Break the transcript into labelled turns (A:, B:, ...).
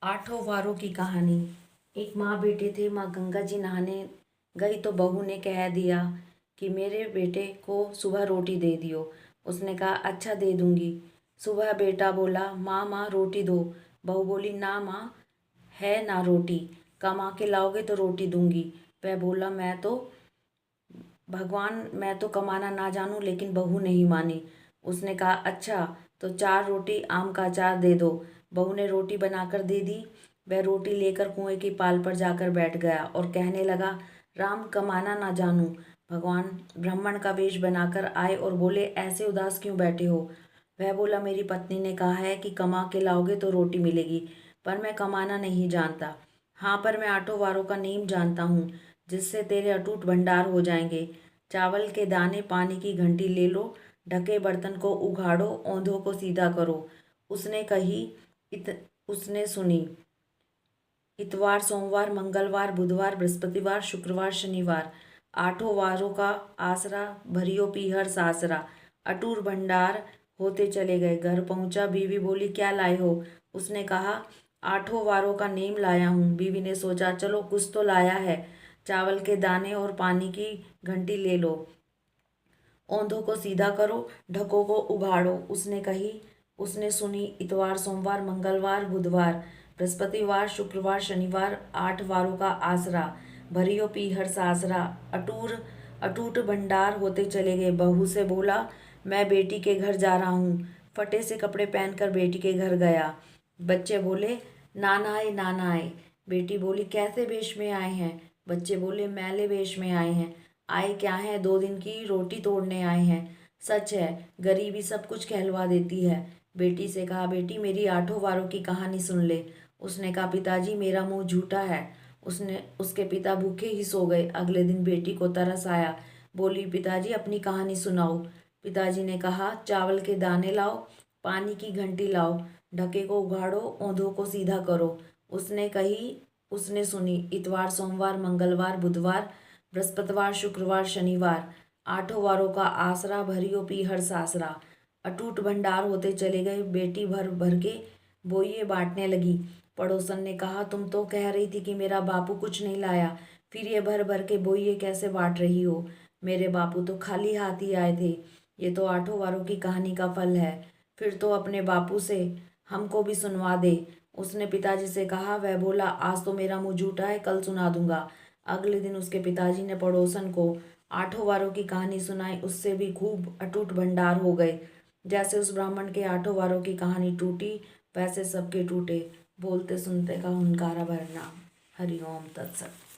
A: आठों वारों की कहानी। एक माँ बेटे थे। माँ गंगा जी नहाने गई तो बहू ने कह दिया कि मेरे बेटे को सुबह रोटी दे दियो। उसने कहा अच्छा दे दूंगी। सुबह बेटा बोला माँ माँ रोटी दो। बहू बोली ना माँ, है ना रोटी, कमा के लाओगे तो रोटी दूंगी। वह बोला मैं तो कमाना ना जानूं, लेकिन बहू नहीं मानी। उसने कहा अच्छा तो 4 रोटी आम का अचार दे दो। बहू ने रोटी बनाकर दे दी। वह रोटी लेकर कुएं की पाल पर जाकर बैठ गया और कहने लगा राम कमाना ना जानूं। भगवान ब्राह्मण का वेश बनाकर आए और बोले ऐसे उदास क्यों बैठे हो। वह बोला मेरी पत्नी ने कहा है कि कमा के लाओगे तो रोटी मिलेगी, पर मैं कमाना नहीं जानता। हाँ, पर मैं आठों वारों का नेम जानता हूँ, जिससे तेरे अटूट भंडार हो जाएंगे। चावल के दाने, पानी की घंटी ले लो, ढके बर्तन को उघाड़ो, औंधों को सीधा करो। उसने कही उसने सुनी। इतवार, सोमवार, मंगलवार, बुधवार, बृहस्पतिवार, शुक्रवार, शनिवार, आठों वारों का आसरा, भरियो पीहर सासरा। अटूट भंडार होते चले गए। घर पहुंचा, बीवी बोली क्या लाए हो। उसने कहा आठों वारों का नेम लाया हूँ। बीवी ने सोचा चलो कुछ तो लाया है। चावल के दाने और पानी की घंटी ले लो, औंधों को सीधा करो, ढकों को उघाड़ो। उसने सुनी। इतवार, सोमवार, मंगलवार, बुधवार, बृहस्पतिवार, शुक्रवार, शनिवार, 8 वारों का आसरा, भरियो पीहर सासरा। अटूट भंडार होते चले गए। बहू से बोला मैं बेटी के घर जा रहा हूँ। फटे से कपड़े पहनकर बेटी के घर गया। बच्चे बोले नाना आए, नाना आए। बेटी बोली कैसे वेश में आए हैं। बच्चे बोले मैले वेश में आए हैं। आए क्या है, 2 दिन की रोटी तोड़ने आए हैं। सच है, गरीबी सब कुछ कहलवा देती है। बेटी से कहा बेटी मेरी आठों वारों की कहानी सुन ले। उसने कहा पिताजी मेरा मुंह झूठा है। उसके पिता भूखे ही सो गए। अगले दिन बेटी को तरस आया, बोली पिताजी अपनी कहानी सुनाओ। पिताजी ने कहा चावल के दाने लाओ, पानी की घंटी लाओ, ढके को उघाड़ो, औंधों को सीधा करो। उसने सुनी। इतवार, सोमवार, मंगलवार, बुधवार, बृहस्पतिवार, शुक्रवार, शनिवार, आठों वारों का आसरा, भरियो पीहर सासरा। अटूट भंडार होते चले गए। बेटी भर भर के बोइये बांटने लगी। पड़ोसन ने कहा तुम तो कह रही थी कि मेरा बापू कुछ नहीं लाया, फिर ये भर भर के बोइये कैसे बांट रही हो। मेरे बापू तो खाली हाथ ही आए थे। ये तो आठों वारों की कहानी का फल है। फिर तो अपने बापू से हमको भी सुनवा दे। उसने पिताजी से कहा। वह बोला आज तो मेरा मुंह झूठा है, कल सुना दूंगा। अगले दिन उसके पिताजी ने पड़ोसन को आठों वारों की कहानी सुनाई। उससे भी खूब अटूट भंडार हो गए। जैसे उस ब्राह्मण के आठों वारों की कहानी टूटी, वैसे सबके टूटे। बोलते सुनते का हुनकारा भरना। हरिओम तत्सत।